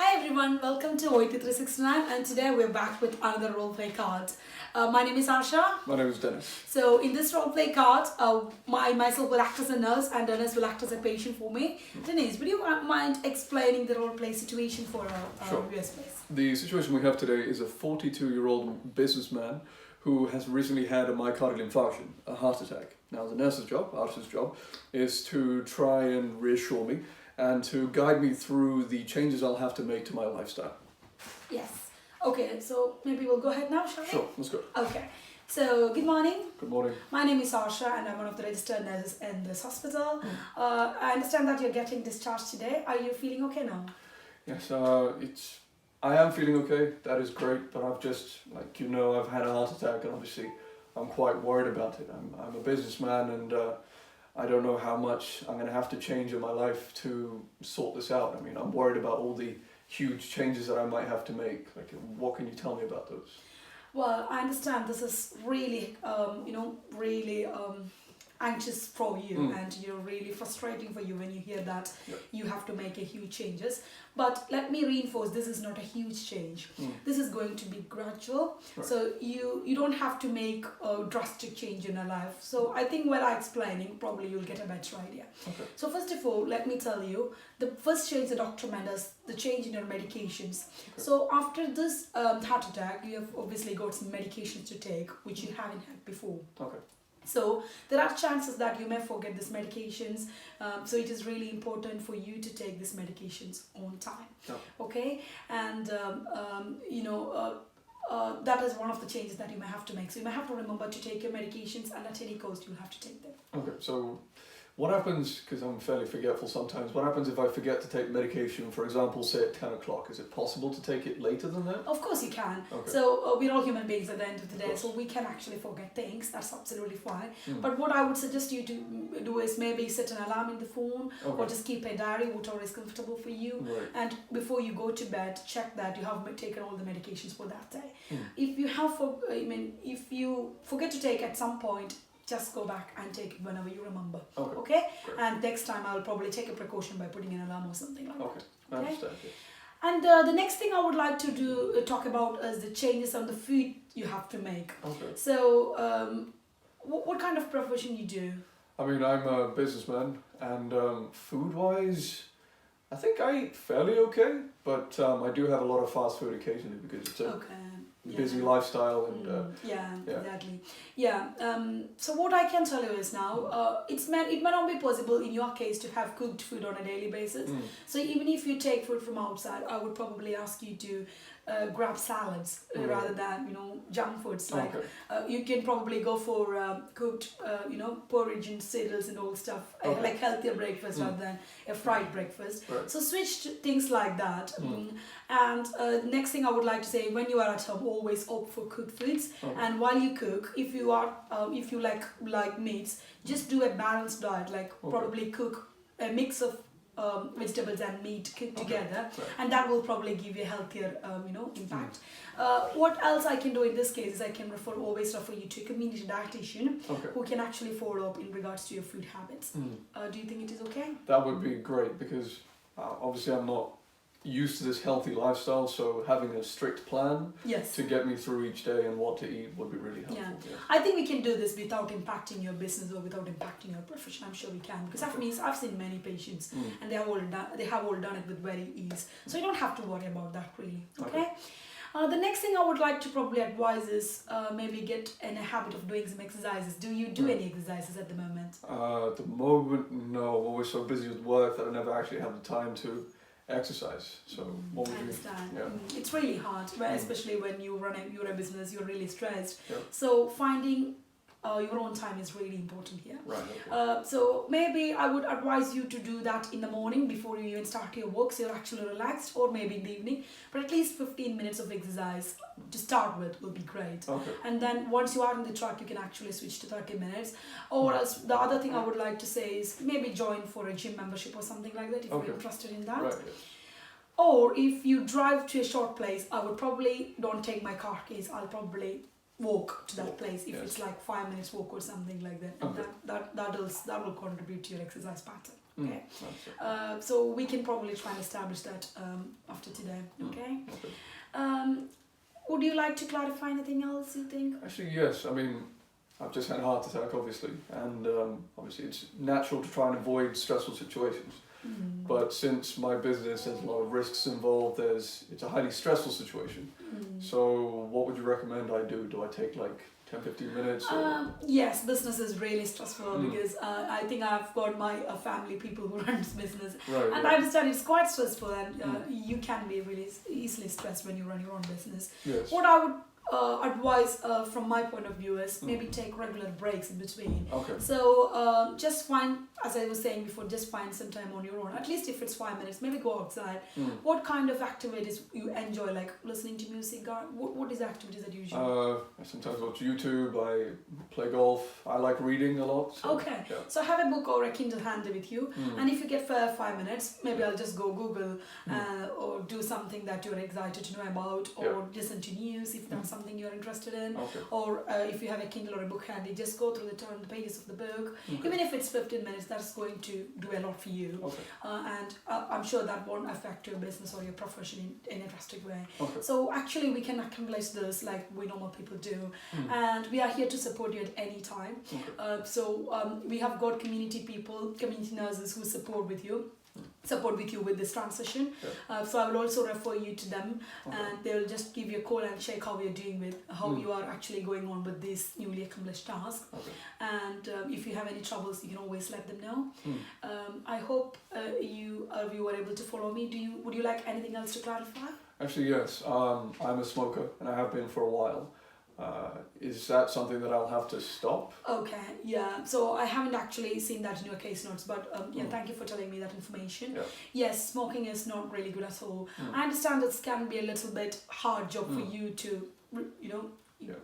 Hi everyone, welcome to Oet 369 and today we're back with another role play card. My name is Asha. My name is Dennis. So in this role play card, myself will act as a nurse and Dennis will act as a patient for me. Dennis, would you mind explaining the role play situation for our viewers, please? The situation we have today is a 42-year-old businessman who has recently had a myocardial infarction, a heart attack. Now the nurse's job, Asha's job, is to try and reassure me and to guide me through the changes I'll have to make to my lifestyle. Yes. Okay, so maybe we'll go ahead now, shall we? Sure, let's go. Okay. So, good morning. Good morning. My name is Asha and I'm one of the registered nurses in this hospital. I understand that you're getting discharged today. Are you feeling okay now? Yes, I am feeling okay. That is great, but I've just, I've had a heart attack and obviously I'm quite worried about it. I'm a businessman and I don't know how much I'm going to have to change in my life to sort this out. I mean, I'm worried about all the huge changes that I might have to make. What can you tell me about those? Well, I understand this is really, really anxious for you and you're really frustrating for you when you hear that you have to make a huge changes. But let me reinforce, this is not a huge change. This is going to be gradual. Right. So you don't have to make a drastic change in your life. So I think while I'm explaining, probably you'll get a better idea. Okay. So first of all, let me tell you, the first change the doctor made is the change in your medications. Okay. So after this heart attack, you have obviously got some medications to take, which you haven't had before. Okay. So there are chances that you may forget these medications. So it is really important for you to take these medications on time. Yeah. Okay, and that is one of the changes that you may have to make. So you may have to remember to take your medications, and at any cost you'll have to take them. Okay, so what happens, because I'm fairly forgetful sometimes, what happens if I forget to take medication, for example, say at 10 o'clock? Is it possible to take it later than that? Of course you can. Okay. So we're all human beings at the end of the day, so we can actually forget things. That's absolutely fine. But what I would suggest you to do is maybe set an alarm in the phone or just keep a diary, whatever is comfortable for you. Right. And before you go to bed, check that you have taken all the medications for that day. If you forget to take at some point, just go back and take it whenever you remember. Okay? Great. And next time I'll probably take a precaution by putting an alarm or something like that. Okay, I understand. Yeah. And the next thing I would like to talk about is the changes on the food you have to make. Okay. So, what kind of profession you do? I mean, I'm a businessman, and food-wise, I think I eat fairly okay, but I do have a lot of fast food occasionally because it's a busy lifestyle and Exactly. So what I can tell you is now it may not be possible in your case to have cooked food on a daily basis. So even if you take food from outside, I would probably ask you to grab salads rather than junk foods. Like you can probably go for cooked porridge and cereals and all stuff, like healthier breakfast rather than a fried breakfast. Right. So switch to things like that. And next thing I would like to say, when you are at home, always opt for cooked foods. And while you cook, if you like meats, just do a balanced diet. Like probably cook a mix of vegetables and meat cooked together, and that will probably give you a healthier impact. What else I can do in this case is I can always refer you to a community dietitian who can actually follow up in regards to your food habits. Do you think it is okay? that would be great because obviously I'm not used to this healthy lifestyle, so having a strict plan to get me through each day and what to eat would be really helpful. Yeah. I think we can do this without impacting your business or without impacting your profession. I'm sure we can, because I've seen many patients and they have all done it with very ease. So you don't have to worry about that really. Okay. The next thing I would like to probably advise is maybe get in a habit of doing some exercises. Do you do any exercises at the moment? At the moment, no. I'm always so busy with work that I never actually have the time to exercise. So what would I you? understand. Yeah. It's really hard, especially when you're a business, you're really stressed. Yeah. So finding your own time is really important here. Right. Okay. So maybe I would advise you to do that in the morning before you even start your work, so you're actually relaxed, or maybe in the evening. But at least 15 minutes of exercise to start with will be great. Okay. And then once you are in the truck, you can actually switch to 30 minutes. Or else the other thing I would like to say is maybe join for a gym membership or something like that if you're interested in that. Right. Or if you drive to a short place, I would probably don't take my car keys. I'll probably walk to that place if yes. it's like 5 minutes walk or something like that. Okay. That will contribute to your exercise pattern. Okay. That's it. So we can probably try and establish that after today. Okay. Okay. Would you like to clarify anything else you think? Actually, yes. I mean, I've just had a heart attack, obviously, and obviously it's natural to try and avoid stressful situations. But since my business has a lot of risks involved, it's a highly stressful situation. So what would you recommend I do? Do I take like 10-15 minutes? Or? Yes, business is really stressful because I think I've got my family, people who run this business, Right, and I understand it's quite stressful, and you can be really easily stressed when you run your own business. Yes. What I would advise from my point of view is maybe take regular breaks in between. Okay. So just find, as I was saying before, just find some time on your own, at least if it's 5 minutes, maybe go outside. What kind of activities you enjoy, like listening to music, or what is the activities that you usually I sometimes watch YouTube, I play golf, I like reading a lot. So, okay, yeah. so have a book or a Kindle handy with you, and if you get 5 minutes, maybe I'll just go Google or do something that you're excited to know about, or listen to news if that's something you're interested in, or if you have a Kindle or a book handy, just go through the pages of the book. Even if it's 15 minutes, that's going to do a lot for you. And I'm sure that won't affect your business or your profession in a drastic way. So actually we can accomplish this like we normal people do, and we are here to support you at any time. So we have got community people, community nurses who support with you with this transition. So I will also refer you to them, and they'll just give you a call and check how you're doing with how you are actually going on with this newly accomplished task. And if you have any troubles, you can always let them know. I hope you were able to follow me. Would you like anything else to clarify? Actually, yes. I'm a smoker, and I have been for a while. Is that something that I'll have to stop? Okay, yeah. So I haven't actually seen that in your case notes, but thank you for telling me that information. Yes, smoking is not really good at all. I understand this can be a little bit hard job for you to,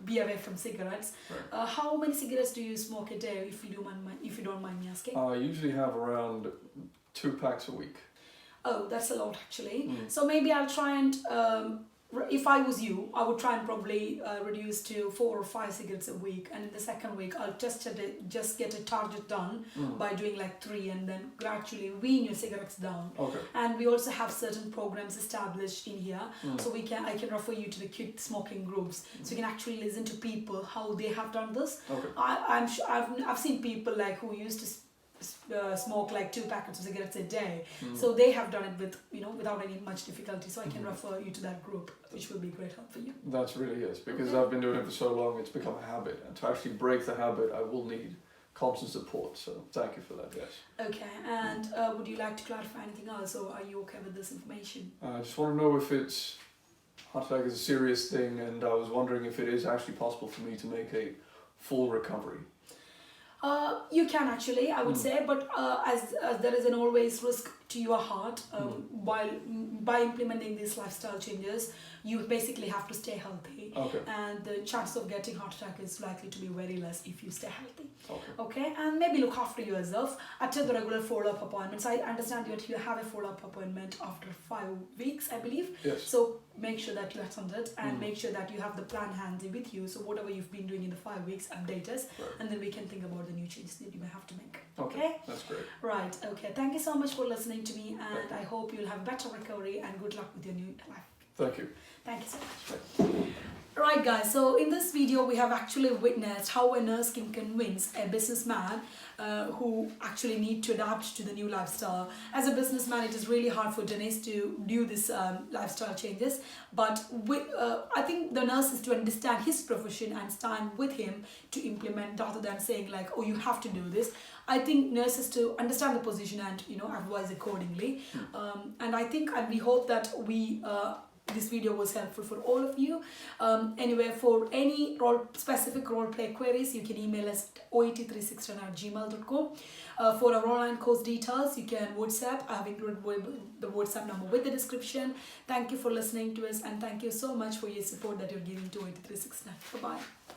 be away from cigarettes. How many cigarettes do you smoke a day, if you don't mind me asking? I usually have around 2 packs a week. Oh, that's a lot actually. So maybe I'll try and if I was you, I would try and probably reduce to 4 or 5 cigarettes a week, and in the second week I'll just get a target done by doing like 3, and then gradually wean your cigarettes down. And we also have certain programs established in here, so I can refer you to the quit smoking groups, so you can actually listen to people how they have done this. I'm sure I've seen people like who used to smoke like 2 packets of cigarettes a day, so they have done it with without any much difficulty, so I can refer you to that group, which will be great help for you. That's really is, because I've been doing it for so long, it's become a habit, and to actually break the habit I will need constant support, so thank you for that. Yes. Okay, and would you like to clarify anything else, or are you okay with this information? I just want to know if heart attack is a serious thing, and I was wondering if it is actually possible for me to make a full recovery. You can actually, I would say, but as there is an always risk to your heart, while by implementing these lifestyle changes, you basically have to stay healthy, and the chance of getting heart attack is likely to be very less if you stay healthy. Okay, and maybe look after yourself. Attend the regular follow-up appointments. I understand that you have a follow-up appointment after 5 weeks, I believe. Yes. So make sure that you attend it, and make sure that you have the plan handy with you. So whatever you've been doing in the 5 weeks, update us, and then we can think about the new changes that you may have to make. Okay? That's great. Right. Okay. Thank you so much for listening to me, and I hope you'll have better recovery and good luck with your new life. Thank you. Thank you so much. Right guys, so in this video we have actually witnessed how a nurse can convince a businessman who actually need to adapt to the new lifestyle. As a businessman, it is really hard for Dennis to do this lifestyle changes, but I think the nurse is to understand his profession and stand with him to implement, rather than saying like, oh, you have to do this. I think nurses to understand the position and advise accordingly. And I think, and we hope that this video was helpful for all of you. Anyway, for any specific role play queries, you can email us at oet369@gmail.com. For our online course details, you can WhatsApp. I have included the WhatsApp number with the description. Thank you for listening to us, and thank you so much for your support that you're giving to Oet369. Bye-bye.